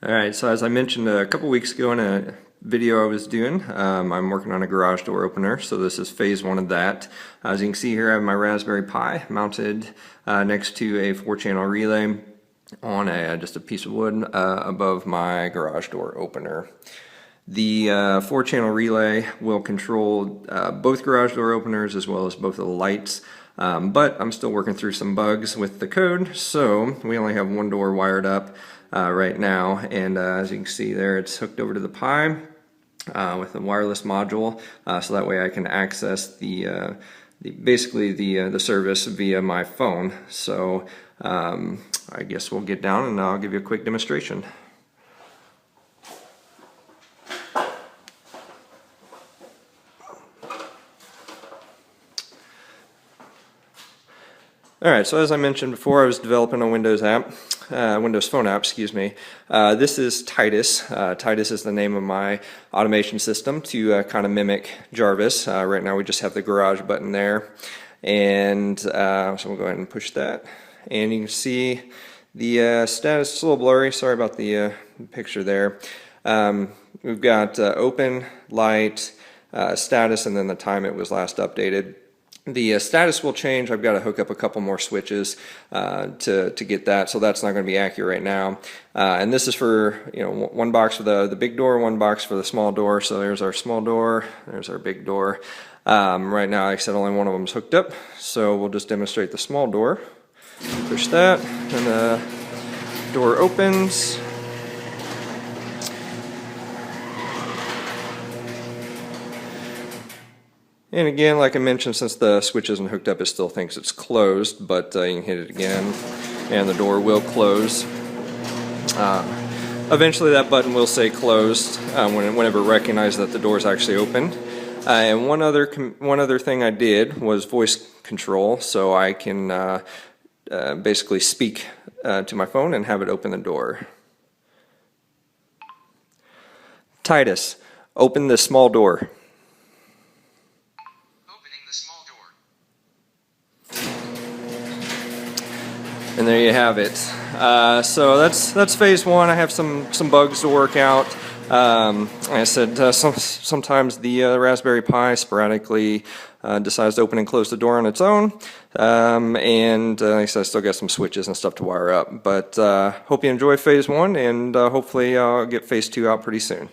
Alright, so as I mentioned a couple weeks ago in a video I was doing, I'm working on a garage door opener, so this is phase one of that. As you can see here, I have my Raspberry Pi mounted next to a 4-channel relay on just a piece of wood above my garage door opener. The 4-channel relay will control both garage door openers as well as both of the lights. But I'm still working through some bugs with the code, so we only have one door wired up right now, and as you can see there, it's hooked over to the Pi with a wireless module, so that way I can access basically the service via my phone. So I guess we'll get down and I'll give you a quick demonstration. Alright, so as I mentioned before, I was developing a Windows Phone app, excuse me. This is T.I.T.U.S. T.I.T.U.S is the name of my automation system to kind of mimic Jarvis. Right now we just have the garage button there. And so we'll go ahead and push that. And you can see the status is a little blurry, sorry about the picture there. We've got open, light, status, and then the time it was last updated. The status will change. I've got to hook up a couple more switches to get that, so that's not going to be accurate right now. And this is for one box for the big door, one box for the small door. So there's our small door, there's our big door. Right now, like I said, only one of them is hooked up, so we'll just demonstrate the small door. Push that, and the door opens. And again, like I mentioned, since the switch isn't hooked up, it still thinks it's closed, but you can hit it again and the door will close. Eventually that button will say closed whenever it recognizes that the door is actually open. And one other thing I did was voice control, so I can basically speak to my phone and have it open the door. T.I.T.U.S, open the small door. And there you have it. So that's phase one. I have some bugs to work out. Like I said, sometimes the Raspberry Pi sporadically decides to open and close the door on its own. And like I said, I still got some switches and stuff to wire up. But hope you enjoy phase one, and hopefully I'll get phase two out pretty soon.